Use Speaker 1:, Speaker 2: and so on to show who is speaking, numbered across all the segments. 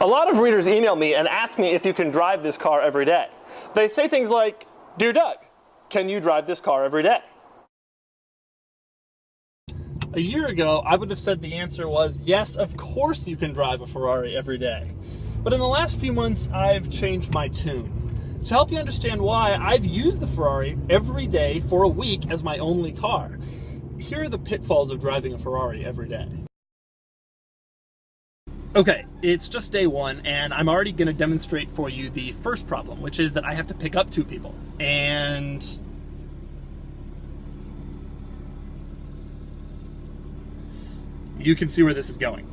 Speaker 1: A lot of readers email me and ask me if you can drive this car every day. They say things like, "Dear Doug, can you drive this car every day?" A year ago, I would have said the answer was, yes, of course you can drive a Ferrari every day. But in the last few months, I've changed my tune. To help you understand why, I've used the Ferrari every day for a week as my only car. Here are the pitfalls of driving a Ferrari every day. Okay, it's just day one, and I'm already going to demonstrate for you the first problem, which is that I have to pick up 2 people. And you can see where this is going.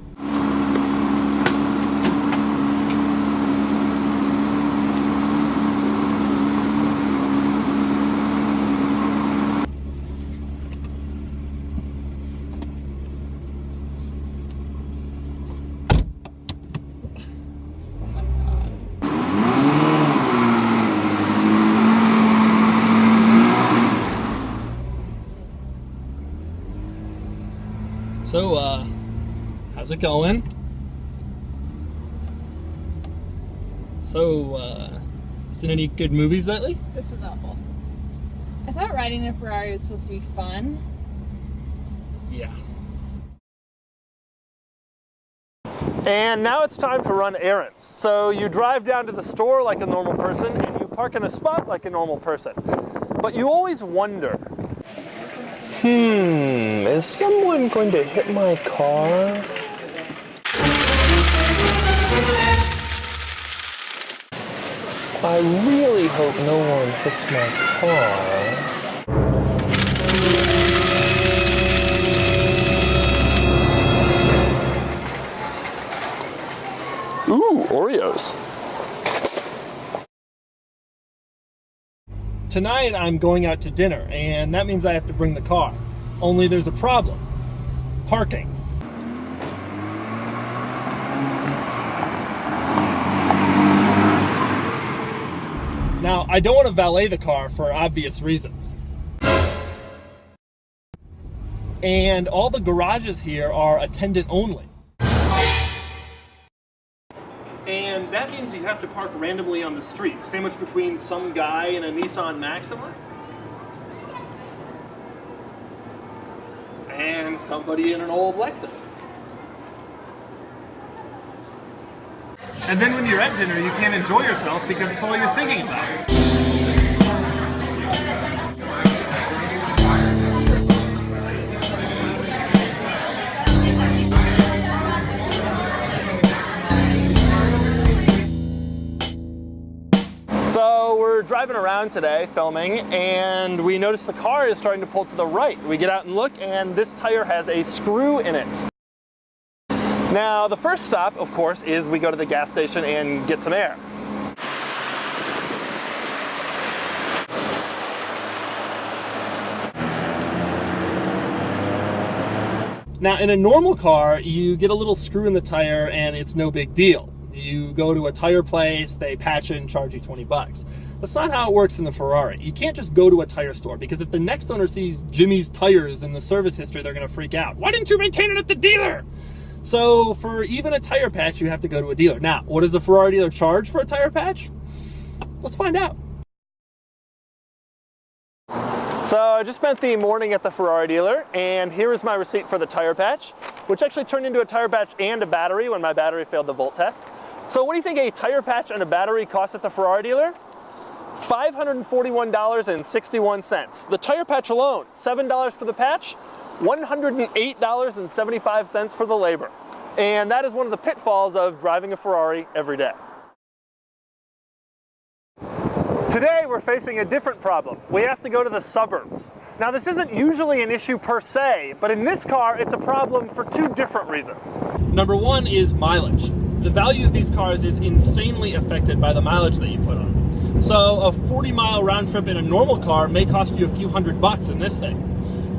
Speaker 1: So, how's it going? So, seen any good movies lately?
Speaker 2: This is awful. I thought riding a Ferrari was supposed to be fun.
Speaker 1: Yeah. And now it's time to run errands. So you drive down to the store like a normal person, and you park in a spot like a normal person. But you always wonder, is someone going to hit my car? I really hope no one hits my car. Ooh, Oreos. Tonight I'm going out to dinner, and that means I have to bring the car. Only there's a problem. Parking. Now, I don't want to valet the car for obvious reasons. And all the garages here are attendant only. And that means you have to park randomly on the street, sandwiched between some guy in a Nissan Maxima and somebody in an old Lexus. And then when you're at dinner, you can't enjoy yourself because it's all you're thinking about. So we're driving around today filming, and we notice the car is starting to pull to the right. We get out and look, and this tire has a screw in it. Now the first stop, of course, is we go to the gas station and get some air. Now in a normal car, you get a little screw in the tire and it's no big deal. You go to a tire place, they patch it and charge you 20 bucks. That's not how it works in the Ferrari. You can't just go to a tire store, because if the next owner sees Jimmy's tires in the service history, they're gonna freak out. Why didn't you maintain it at the dealer? So for even a tire patch, you have to go to a dealer. Now, what does a Ferrari dealer charge for a tire patch? Let's find out. So I just spent the morning at the Ferrari dealer, and here is my receipt for the tire patch, which actually turned into a tire patch and a battery when my battery failed the volt test. So what do you think a tire patch and a battery cost at the Ferrari dealer? $541.61. The tire patch alone, $7 for the patch, $108.75 for the labor. And that is one of the pitfalls of driving a Ferrari every day. Today we're facing a different problem. We have to go to the suburbs. Now this isn't usually an issue per se, but in this car it's a problem for 2 different reasons. Number 1 is mileage. The value of these cars is insanely affected by the mileage that you put on. So a 40-mile round trip in a normal car may cost you a few $100 in this thing.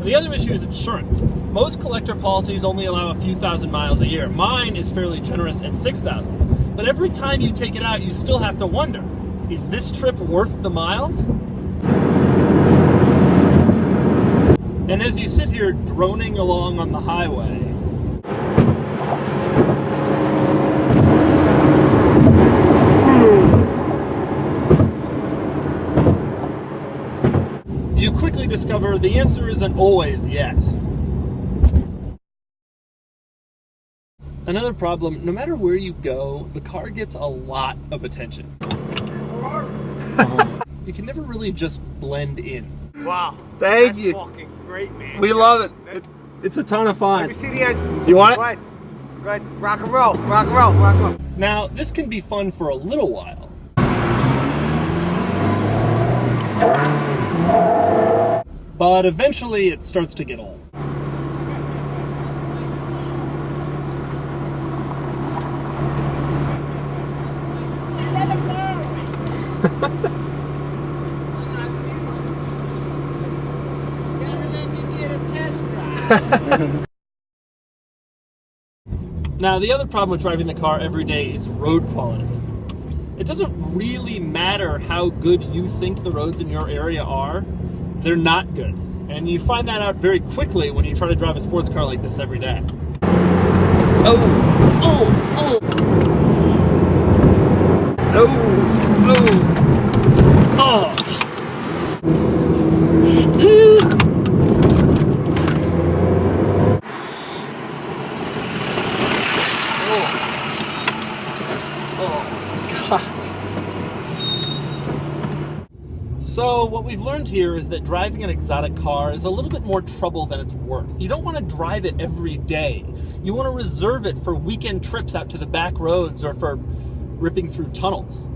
Speaker 1: The other issue is insurance. Most collector policies only allow a few thousand miles a year. Mine is fairly generous at 6,000. But every time you take it out, you still have to wonder, is this trip worth the miles? And as you sit here droning along on the highway, quickly discover the answer isn't always yes. Another problem, no matter where you go, the car gets a lot of attention. You can never really just blend in.
Speaker 3: Wow.
Speaker 1: Thank
Speaker 3: That's
Speaker 1: you.
Speaker 3: Fucking great, man.
Speaker 1: We love it. It's a ton of fun.
Speaker 3: Let me see the engine.
Speaker 1: You want it?
Speaker 3: Go ahead. Go ahead. Rock and roll. Rock and roll. Rock and roll.
Speaker 1: Now, this can be fun for a little while. But eventually it starts to get old. Now, the other problem with driving the car every day is road quality. It doesn't really matter how good you think the roads in your area are, they're not good. And you find that out very quickly when you try to drive a sports car like this every day. Oh! Oh! Oh! Oh! Oh! So what we've learned here is that driving an exotic car is a little bit more trouble than it's worth. You don't want to drive it every day. You want to reserve it for weekend trips out to the back roads or for ripping through tunnels.